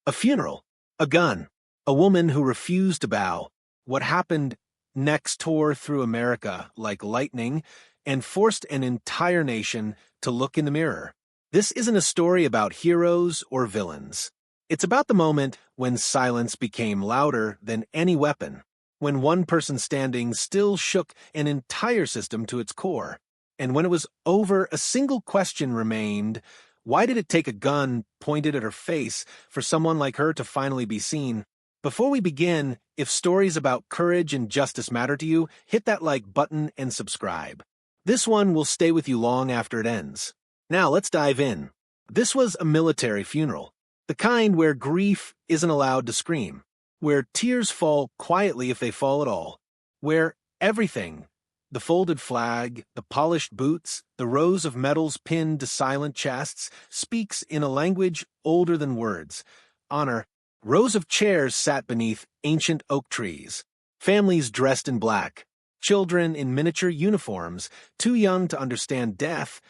A funeral, a gun, a woman who refused to bow. What happened next tore through America like lightning and forced an entire nation to look in the mirror. This isn't a story about heroes or villains. It's about the moment when silence became louder than any weapon, when one person standing still shook an entire system to its core. And when it was over, a single question remained: why did it take a gun pointed at her face for someone like her to finally be seen? Before we begin, if stories about courage and justice matter to you, hit that like button and subscribe. This one will stay with you long after it ends. Now let's dive in. This was a military funeral, the kind where grief isn't allowed to scream, where tears fall quietly if they fall at all, where everything, the folded flag, the polished boots, the rows of medals pinned to silent chests, speaks in a language older than words. Honor. Rows of chairs sat beneath ancient oak trees. Families dressed in black. Children in miniature uniforms, too young to understand death,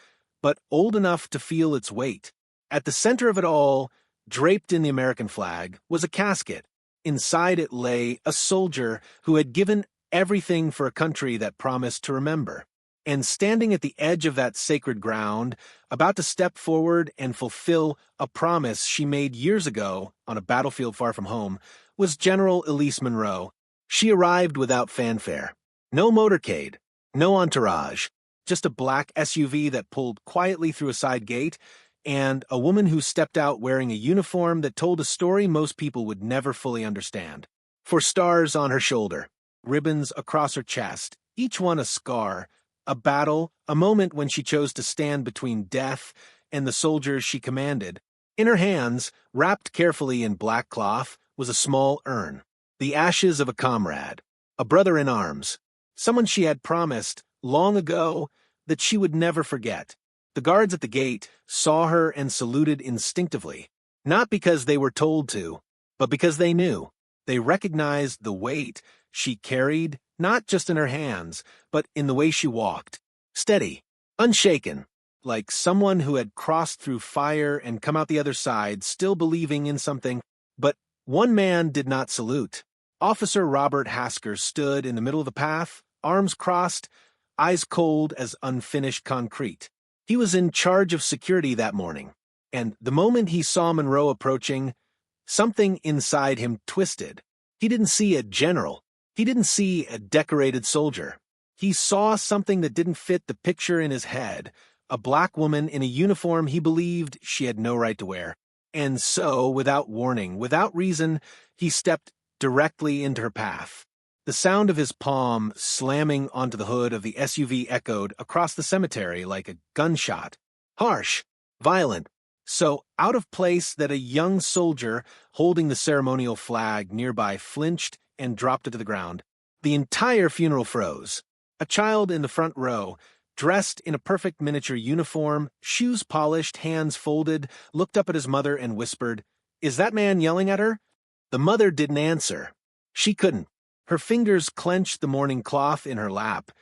but old enough to feel its weight. At the center of it all, draped in the American flag, was a casket. Inside it lay a soldier who had given everything for a country that promised to remember. And standing at the edge of that sacred ground, about to step forward and fulfill a promise she made years ago on a battlefield far from home, was General Elise Monroe. She arrived without fanfare. No motorcade, no entourage, just a black SUV that pulled quietly through a side gate, and a woman who stepped out wearing a uniform that told a story most people would never fully understand. For stars on her shoulder, ribbons across her chest, each one a scar, a battle, a moment when she chose to stand between death and the soldiers she commanded. In her hands, wrapped carefully in black cloth, was a small urn, the ashes of a comrade, a brother in arms, someone she had promised long ago that she would never forget. The guards at the gate saw her and saluted instinctively, not because they were told to, but because they knew. They recognized the weight she carried, not just in her hands, but in the way she walked. Steady, unshaken, like someone who had crossed through fire and come out the other side, still believing in something. But one man did not salute. Officer Robert Hasker stood in the middle of the path, arms crossed, eyes cold as unfinished concrete. He was in charge of security that morning, and the moment he saw Monroe approaching, something inside him twisted. He didn't see a general. He didn't see a decorated soldier. He saw something that didn't fit the picture in his head, a black woman in a uniform he believed she had no right to wear. And so, without warning, without reason, he stepped directly into her path. The sound of his palm slamming onto the hood of the SUV echoed across the cemetery like a gunshot. Harsh, violent, so out of place that a young soldier holding the ceremonial flag nearby flinched and dropped it to the ground. The entire funeral froze. A child in the front row, dressed in a perfect miniature uniform, shoes polished, hands folded, looked up at his mother and whispered, "Is that man yelling at her?" The mother didn't answer. She couldn't. Her fingers clenched the mourning cloth in her lap,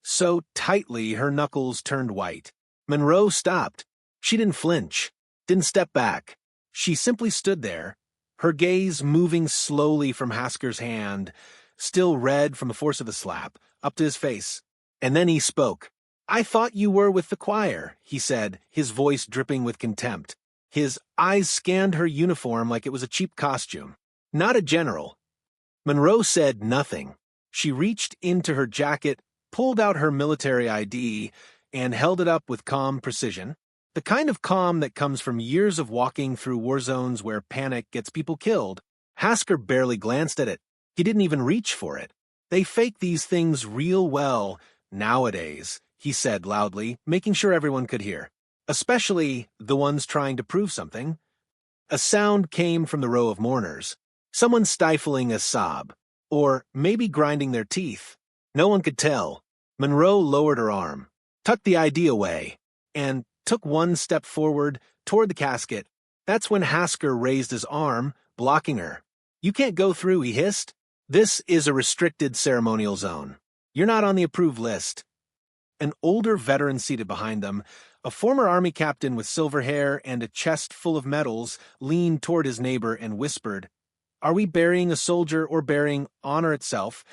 so tightly her knuckles turned white. Monroe stopped. She didn't flinch, didn't step back. She simply stood there, her gaze moving slowly from Hasker's hand, still red from the force of the slap, up to his face. And then he spoke. "I thought you were with the choir," he said, his voice dripping with contempt. His eyes scanned her uniform like it was a cheap costume. Not a general. Monroe said nothing. She reached into her jacket, pulled out her military ID, and held it up with calm precision. The kind of calm that comes from years of walking through war zones where panic gets people killed. Hasker barely glanced at it. He didn't even reach for it. "They fake these things real well nowadays," he said loudly, making sure everyone could hear. "Especially the ones trying to prove something." A sound came from the row of mourners. Someone stifling a sob, or maybe grinding their teeth. No one could tell. Monroe lowered her arm, tucked the ID away, and took one step forward toward the casket. That's when Hasker raised his arm, blocking her. "You can't go through," he hissed. "This is a restricted ceremonial zone. You're not on the approved list." An older veteran seated behind them, A former army captain with silver hair and a chest full of medals leaned toward his neighbor and whispered, "Are we burying a soldier or burying honor itself?"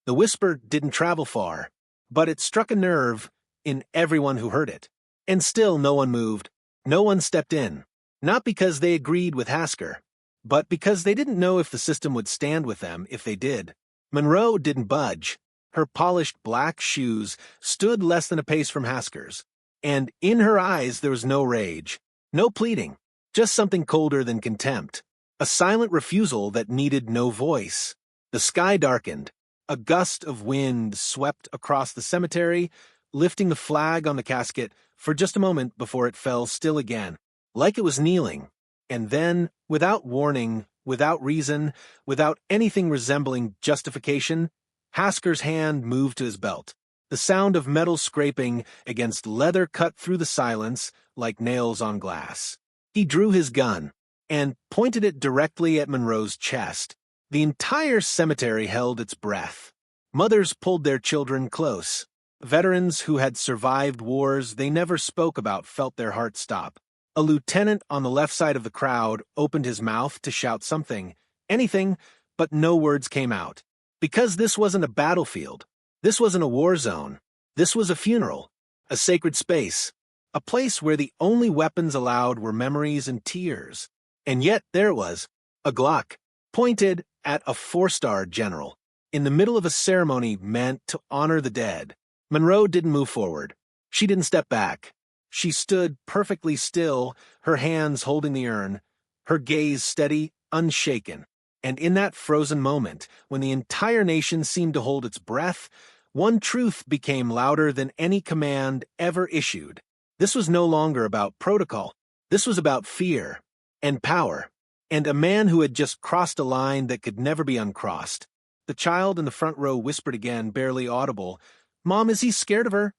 The whisper didn't travel far, but it struck a nerve in everyone who heard it. And still no one moved. No one stepped in. Not because they agreed with Hasker, but because they didn't know if the system would stand with them if they did. Monroe didn't budge. Her polished black shoes stood less than a pace from Hasker's, and in her eyes there was no rage, no pleading, just something colder than contempt. A silent refusal that needed no voice. The sky darkened. A gust of wind swept across the cemetery, lifting the flag on the casket for just a moment before it fell still again, like it was kneeling. And then, without warning, without reason, without anything resembling justification, Hasker's hand moved to his belt. The sound of metal scraping against leather cut through the silence like nails on glass. He drew his gun and pointed it directly at Monroe's chest. The entire cemetery held its breath. Mothers pulled their children close. Veterans who had survived wars they never spoke about felt their hearts stop. A lieutenant on the left side of the crowd opened his mouth to shout something, anything, but no words came out. Because this wasn't a battlefield. This wasn't a war zone. This was a funeral, a sacred space, a place where the only weapons allowed were memories and tears. And yet there it was, a Glock, pointed at a four-star general, in the middle of a ceremony meant to honor the dead. Monroe didn't move forward. She didn't step back. She stood perfectly still, her hands holding the urn, her gaze steady, unshaken. And in that frozen moment, when the entire nation seemed to hold its breath, one truth became louder than any command ever issued. This was no longer about protocol. This was about fear and power, and a man who had just crossed a line that could never be uncrossed. The child in the front row whispered again, barely audible, "Mom, is he scared of her?"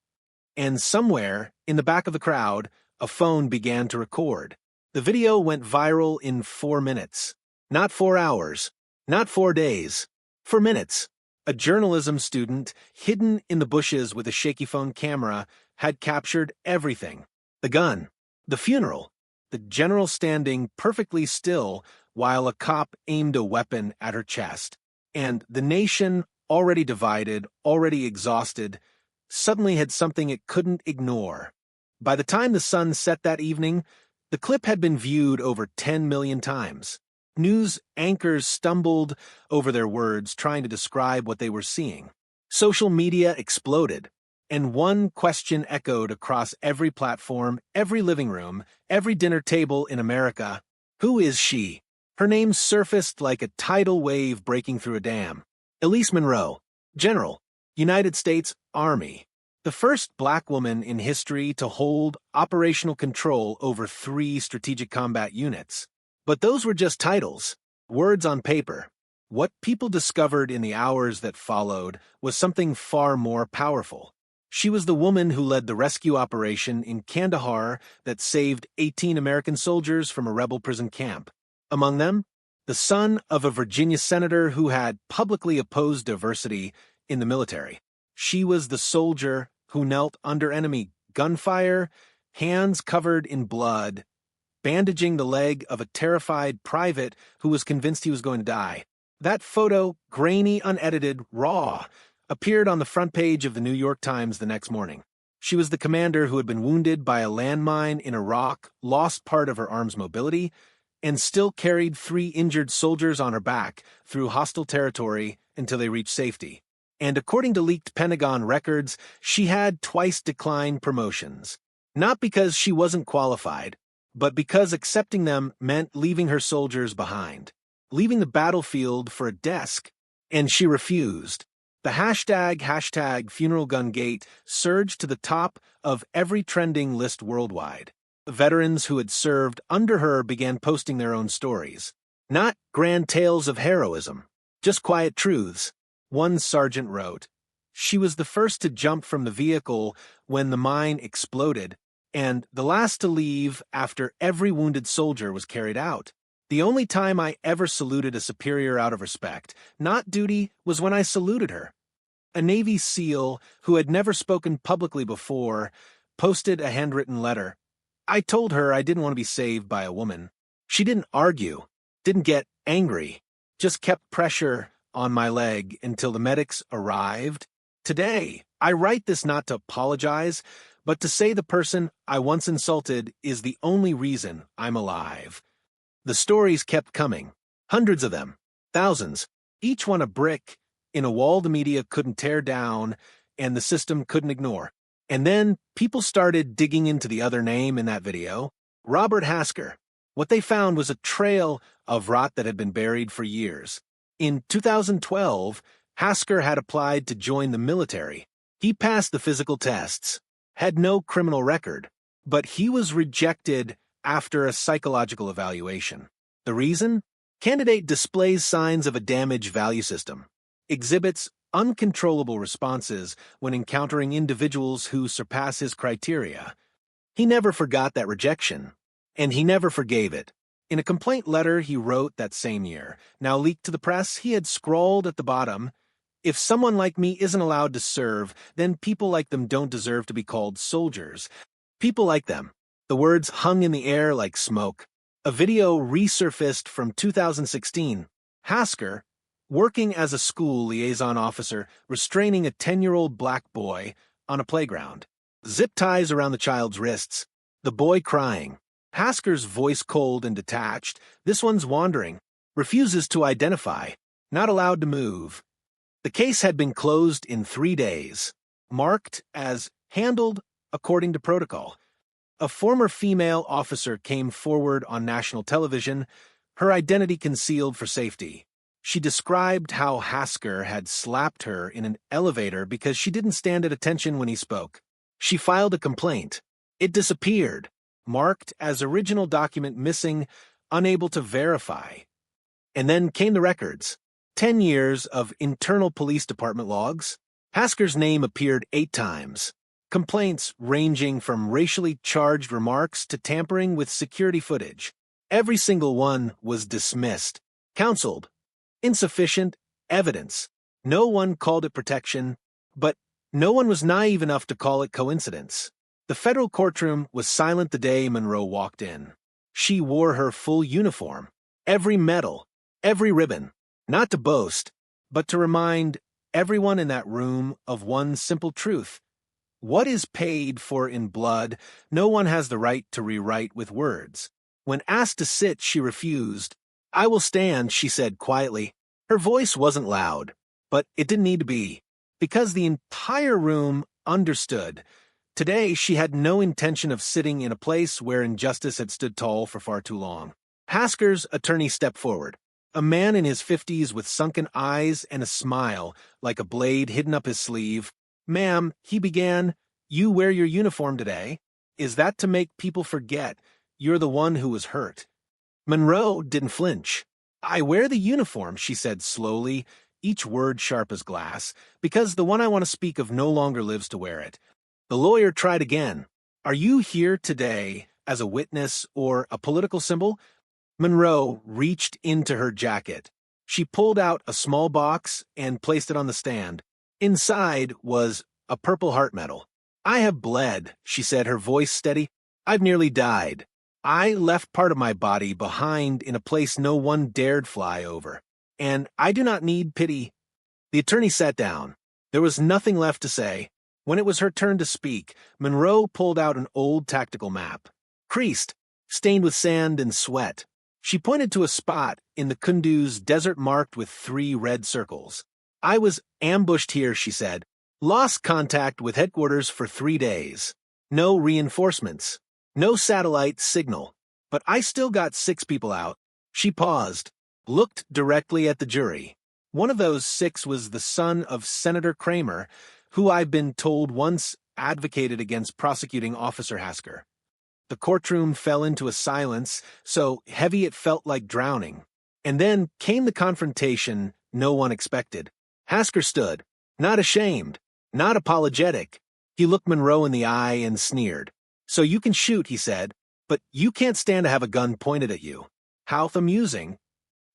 And somewhere, in the back of the crowd, a phone began to record. The video went viral in 4 minutes. Not 4 hours, not 4 days, for minutes. A journalism student, hidden in the bushes with a shaky phone camera, had captured everything. The gun, the funeral, the general standing perfectly still while a cop aimed a weapon at her chest. And the nation, already divided, already exhausted, suddenly had something it couldn't ignore. By the time the sun set that evening, the clip had been viewed over 10 million times. News anchors stumbled over their words trying to describe what they were seeing. Social media exploded, and one question echoed across every platform, every living room, every dinner table in America. Who is she? Her name surfaced like a tidal wave breaking through a dam. Elise Monroe, General, United States Army. The first black woman in history to hold operational control over 3 strategic combat units. But those were just titles, words on paper. What people discovered in the hours that followed was something far more powerful. She was the woman who led the rescue operation in Kandahar that saved 18 American soldiers from a rebel prison camp. Among them, the son of a Virginia senator who had publicly opposed diversity in the military. She was the soldier who knelt under enemy gunfire, hands covered in blood, bandaging the leg of a terrified private who was convinced he was going to die. That photo, grainy, unedited, raw, appeared on the front page of the New York Times the next morning. She was the commander who had been wounded by a landmine in Iraq, lost part of her arm's mobility, and still carried 3 injured soldiers on her back through hostile territory until they reached safety. And according to leaked Pentagon records, she had twice declined promotions. Not because she wasn't qualified, but because accepting them meant leaving her soldiers behind, leaving the battlefield for a desk, and she refused. The hashtag funeral gun gate surged to the top of every trending list worldwide. Veterans who had served under her began posting their own stories. Not grand tales of heroism, just quiet truths. One sergeant wrote, "She was the first to jump from the vehicle when the mine exploded, and the last to leave after every wounded soldier was carried out. The only time I ever saluted a superior out of respect, not duty, was when I saluted her." A Navy SEAL who had never spoken publicly before posted a handwritten letter. I told her I didn't want to be saved by a woman. She didn't argue, didn't get angry, just kept pressure on my leg until the medics arrived. Today, I write this not to apologize, but to say the person I once insulted is the only reason I'm alive. The stories kept coming. Hundreds of them. Thousands. Each one a brick in a wall the media couldn't tear down and the system couldn't ignore. And then people started digging into the other name in that video, Robert Hasker. What they found was a trail of rot that had been buried for years. In 2012, Hasker had applied to join the military. He passed the physical tests, had no criminal record, but he was rejected after a psychological evaluation. The reason? Candidate displays signs of a damaged value system, exhibits uncontrollable responses when encountering individuals who surpass his criteria. He never forgot that rejection, and he never forgave it. In a complaint letter he wrote that same year, now leaked to the press, he had scrawled at the bottom, "If someone like me isn't allowed to serve, then people like them don't deserve to be called soldiers. People like them." The words hung in the air like smoke. A video resurfaced from 2016. Hasker, working as a school liaison officer, restraining a 10-year-old black boy on a playground. Zip ties around the child's wrists. The boy crying. Hasker's voice cold and detached. This one's wandering. Refuses to identify. Not allowed to move. The case had been closed in 3 days. Marked as handled according to protocol. A former female officer came forward on national television, her identity concealed for safety. She described how Hasker had slapped her in an elevator because she didn't stand at attention when he spoke. She filed a complaint. It disappeared, marked as original document missing, unable to verify. And then came the records. 10 years of internal police department logs. Hasker's name appeared 8 times. Complaints ranging from racially charged remarks to tampering with security footage. Every single one was dismissed, counseled. Insufficient evidence. No one called it protection, but no one was naive enough to call it coincidence. The federal courtroom was silent the day Monroe walked in. She wore her full uniform, every medal, every ribbon, not to boast, but to remind everyone in that room of one simple truth. What is paid for in blood, no one has the right to rewrite with words. When asked to sit, she refused. "I will stand," she said quietly. Her voice wasn't loud, but it didn't need to be, because the entire room understood. Today, she had no intention of sitting in a place where injustice had stood tall for far too long. Hasker's attorney stepped forward, a man in his 50s with sunken eyes and a smile like a blade hidden up his sleeve. "Ma'am," he began, "you wear your uniform today. Is that to make people forget you're the one who was hurt?" Monroe didn't flinch. "I wear the uniform," she said slowly, each word sharp as glass, "because the one I want to speak of no longer lives to wear it." The lawyer tried again. "Are you here today as a witness or a political symbol?" Monroe reached into her jacket. She pulled out a small box and placed it on the stand. Inside was a Purple Heart medal. "I have bled," she said, her voice steady. "I've nearly died. I left part of my body behind in a place no one dared fly over. And I do not need pity." The attorney sat down. There was nothing left to say. When it was her turn to speak, Monroe pulled out an old tactical map. Creased, stained with sand and sweat. She pointed to a spot in the Kunduz desert marked with 3 red circles. "I was ambushed here," she said. "Lost contact with headquarters for 3 days. No reinforcements. No satellite signal. But I still got 6 people out." She paused, looked directly at the jury. One of those 6 was the son of Senator Kramer, who I've been told once advocated against prosecuting Officer Hasker. The courtroom fell into a silence, so heavy it felt like drowning. And then came the confrontation no one expected. Hasker stood, not ashamed, not apologetic. He looked Monroe in the eye and sneered. "So you can shoot," he said, "but you can't stand to have a gun pointed at you." How amusing.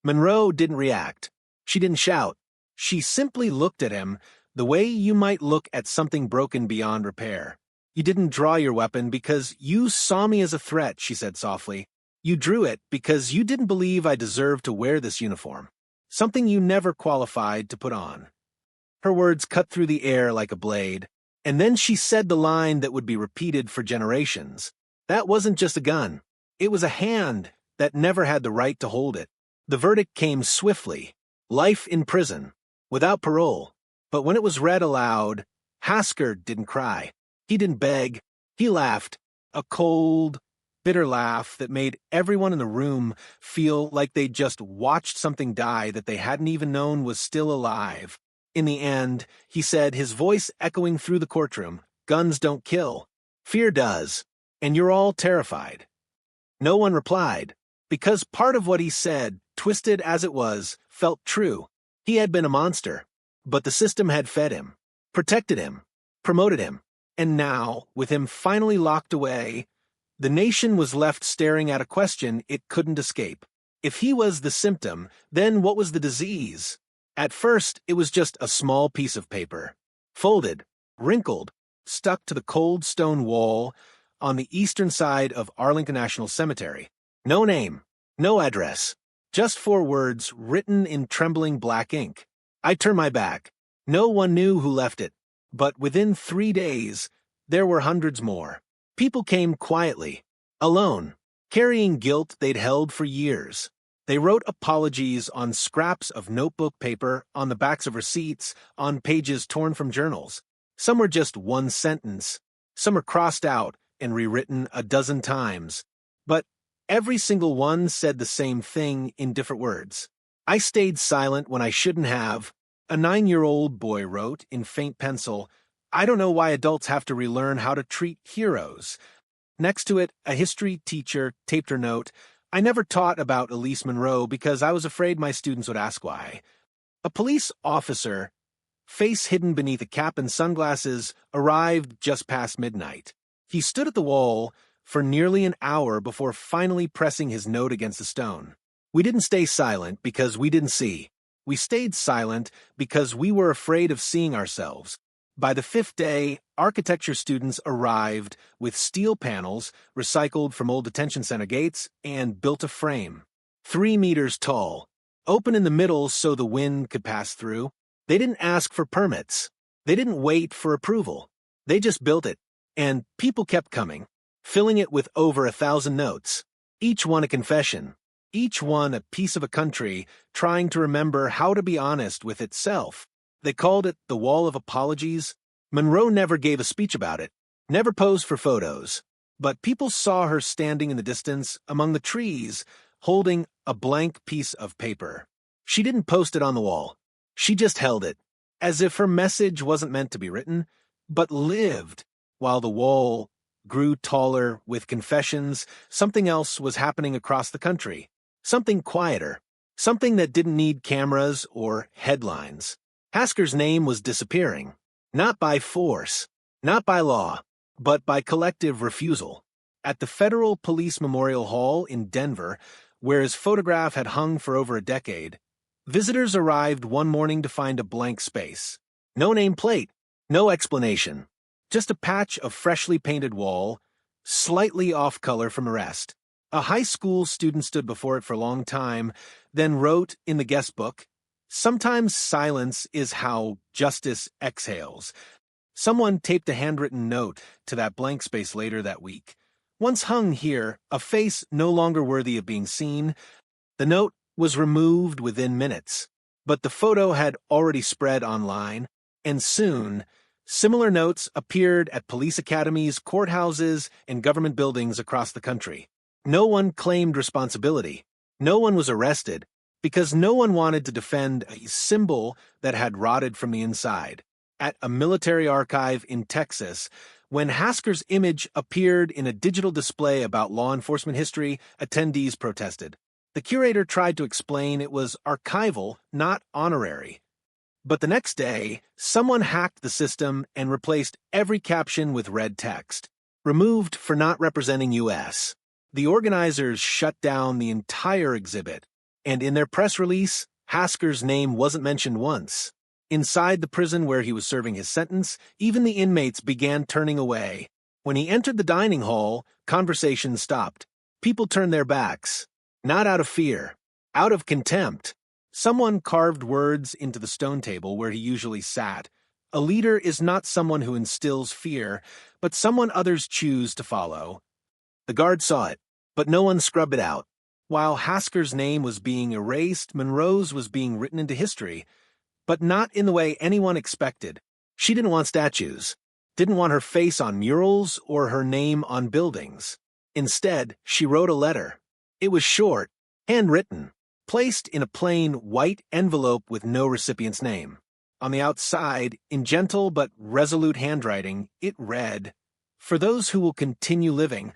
Monroe didn't react. She didn't shout. She simply looked at him the way you might look at something broken beyond repair. You didn't draw your weapon because you saw me as a threat, she said softly. You drew it because you didn't believe I deserved to wear this uniform. Something you never qualified to put on. Her words cut through the air like a blade, and then she said the line that would be repeated for generations. That wasn't just a gun. It was a hand that never had the right to hold it. The verdict came swiftly. Life in prison, without parole. But when it was read aloud, Hasker didn't cry. He didn't beg. He laughed, a cold, bitter laugh that made everyone in the room feel like they'd just watched something die that they hadn't even known was still alive. In the end, he said, his voice echoing through the courtroom, "Guns don't kill. Fear does. And you're all terrified." No one replied, because part of what he said, twisted as it was, felt true. He had been a monster, but the system had fed him, protected him, promoted him, and now, with him finally locked away, the nation was left staring at a question it couldn't escape. If he was the symptom, then what was the disease? At first, it was just a small piece of paper, folded, wrinkled, stuck to the cold stone wall on the eastern side of Arlington National Cemetery. No name, no address, just 4 words written in trembling black ink. I turned my back. No one knew who left it, but within 3 days, there were hundreds more. People came quietly, alone, carrying guilt they'd held for years. They wrote apologies on scraps of notebook paper, on the backs of receipts, on pages torn from journals. Some were just one sentence. Some were crossed out and rewritten a dozen times. But every single one said the same thing in different words. I stayed silent when I shouldn't have. A 9-year-old boy wrote in faint pencil, "I don't know why adults have to relearn how to treat heroes." Next to it, a history teacher taped her note, "I never taught about Elise Monroe because I was afraid my students would ask why." A police officer, face hidden beneath a cap and sunglasses, arrived just past midnight. He stood at the wall for nearly an hour before finally pressing his note against the stone. We didn't stay silent because we didn't see. We stayed silent because we were afraid of seeing ourselves. By the 5th day, architecture students arrived with steel panels recycled from old detention center gates and built a frame, 3 meters tall, open in the middle so the wind could pass through. They didn't ask for permits. They didn't wait for approval. They just built it, and people kept coming, filling it with over 1,000 notes, each one a confession, each one a piece of a country trying to remember how to be honest with itself. They called it the Wall of Apologies. Monroe never gave a speech about it, never posed for photos, but people saw her standing in the distance among the trees, holding a blank piece of paper. She didn't post it on the wall. She just held it, as if her message wasn't meant to be written, but lived. While the wall grew taller with confessions, something else was happening across the country. Something quieter. Something that didn't need cameras or headlines. Hasker's name was disappearing. Not by force, not by law, but by collective refusal. At the Federal Police Memorial Hall in Denver, where his photograph had hung for over a decade, visitors arrived one morning to find a blank space. No nameplate, no explanation. Just a patch of freshly painted wall, slightly off color from the rest. A high school student stood before it for a long time, then wrote in the guest book, "Sometimes silence is how justice exhales." Someone taped a handwritten note to that blank space later that week. Once hung here, a face no longer worthy of being seen, the note was removed within minutes. But the photo had already spread online, and soon, similar notes appeared at police academies, courthouses, and government buildings across the country. No one claimed responsibility. No one was arrested, because no one wanted to defend a symbol that had rotted from the inside. At a military archive in Texas, when Hasker's image appeared in a digital display about law enforcement history, attendees protested. The curator tried to explain it was archival, not honorary. But the next day, someone hacked the system and replaced every caption with red text, removed for not representing U.S. The organizers shut down the entire exhibit, and in their press release, Hasker's name wasn't mentioned once. Inside the prison where he was serving his sentence, even the inmates began turning away. When he entered the dining hall, conversation stopped. People turned their backs. Not out of fear, out of contempt. Someone carved words into the stone table where he usually sat. A leader is not someone who instills fear, but someone others choose to follow. The guard saw it, but no one scrubbed it out. While Hasker's name was being erased, Monroe's was being written into history, but not in the way anyone expected. She didn't want statues, didn't want her face on murals or her name on buildings. Instead, she wrote a letter. It was short, handwritten, placed in a plain white envelope with no recipient's name. On the outside, in gentle but resolute handwriting, it read, "For those who will continue living."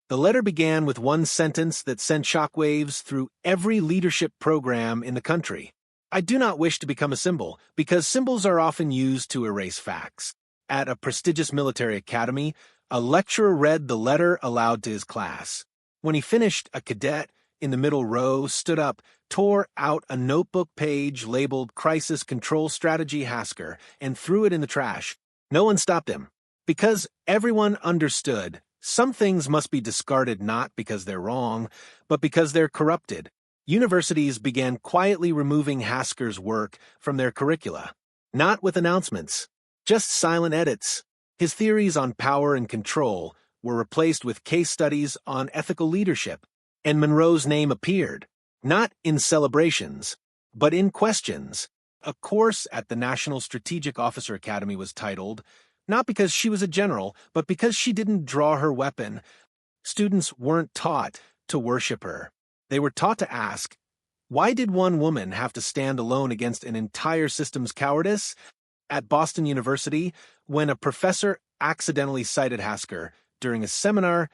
The letter began with one sentence that sent shockwaves through every leadership program in the country. "I do not wish to become a symbol, because symbols are often used to erase facts." At a prestigious military academy, a lecturer read the letter aloud to his class. When he finished, a cadet in the middle row stood up, tore out a notebook page labeled Crisis Control Strategy Hasker, and threw it in the trash. No one stopped him. Because everyone understood, some things must be discarded not because they're wrong, but because they're corrupted. Universities began quietly removing Hasker's work from their curricula. Not with announcements, just silent edits. His theories on power and control were replaced with case studies on ethical leadership, and Monroe's name appeared, not in celebrations, but in questions. A course at the National Strategic Officer Academy was titled, not because she was a general, but because she didn't draw her weapon. Students weren't taught to worship her. They were taught to ask, why did one woman have to stand alone against an entire system's cowardice? At Boston University, when a professor accidentally cited Hasker during a seminar,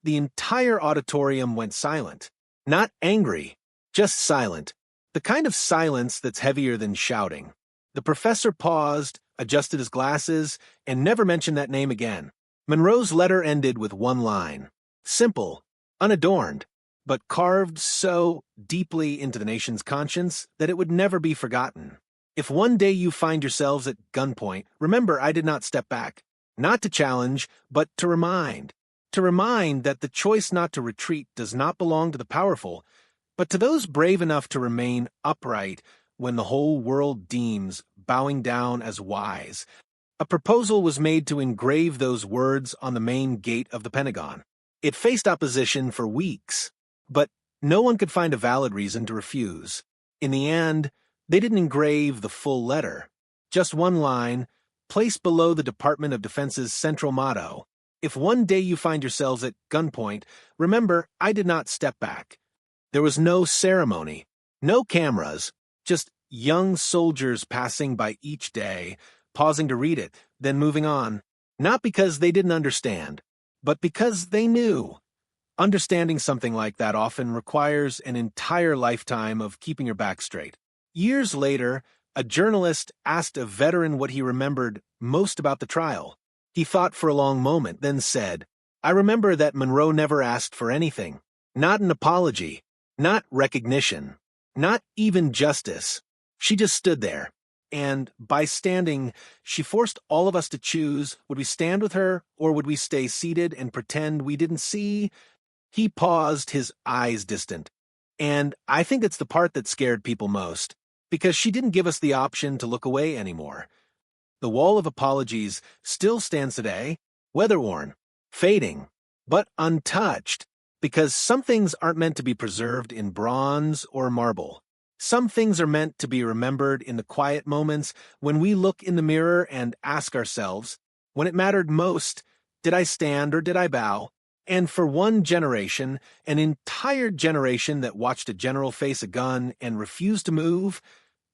the entire auditorium went silent. Not angry, just silent. The kind of silence that's heavier than shouting. The professor paused, adjusted his glasses, and never mentioned that name again. Monroe's letter ended with one line. Simple, unadorned, but carved so deeply into the nation's conscience that it would never be forgotten. If one day you find yourselves at gunpoint, remember I did not step back. Not to challenge, but to remind. To remind that the choice not to retreat does not belong to the powerful, but to those brave enough to remain upright when the whole world deems bowing down as wise. A proposal was made to engrave those words on the main gate of the Pentagon. It faced opposition for weeks, but no one could find a valid reason to refuse. In the end, they didn't engrave the full letter. Just one line, placed below the Department of Defense's central motto. If one day you find yourselves at gunpoint, remember I did not step back. There was no ceremony, no cameras, just young soldiers passing by each day, pausing to read it, then moving on. Not because they didn't understand, but because they knew. Understanding something like that often requires an entire lifetime of keeping your back straight. Years later, a journalist asked a veteran what he remembered most about the trial. He thought for a long moment, then said, "I remember that Monroe never asked for anything. Not an apology, not recognition, not even justice. She just stood there. And by standing, she forced all of us to choose, would we stand with her, or would we stay seated and pretend we didn't see?" He paused, his eyes distant. And I think it's the part that scared people most, because she didn't give us the option to look away anymore. The wall of apologies still stands today, weather-worn, fading, but untouched, because some things aren't meant to be preserved in bronze or marble. Some things are meant to be remembered in the quiet moments when we look in the mirror and ask ourselves, when it mattered most, did I stand or did I bow? And for one generation, an entire generation that watched a general face a gun and refused to move,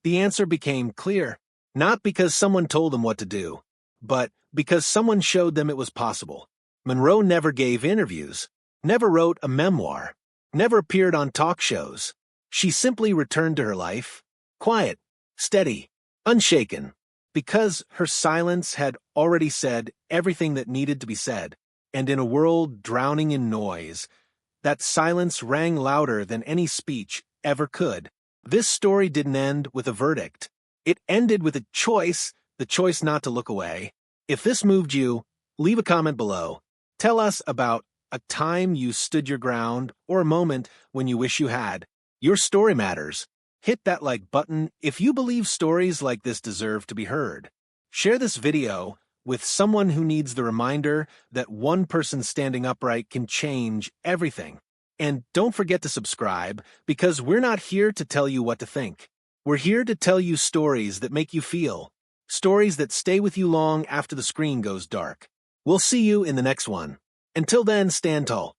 the answer became clear. Not because someone told them what to do, but because someone showed them it was possible. Monroe never gave interviews, never wrote a memoir, never appeared on talk shows. She simply returned to her life, quiet, steady, unshaken, because her silence had already said everything that needed to be said. And in a world drowning in noise, that silence rang louder than any speech ever could. This story didn't end with a verdict. It ended with a choice, the choice not to look away. If this moved you, leave a comment below. Tell us about a time you stood your ground or a moment when you wish you had. Your story matters. Hit that like button if you believe stories like this deserve to be heard. Share this video with someone who needs the reminder that one person standing upright can change everything. And don't forget to subscribe, because we're not here to tell you what to think. We're here to tell you stories that make you feel, stories that stay with you long after the screen goes dark. We'll see you in the next one. Until then, stand tall.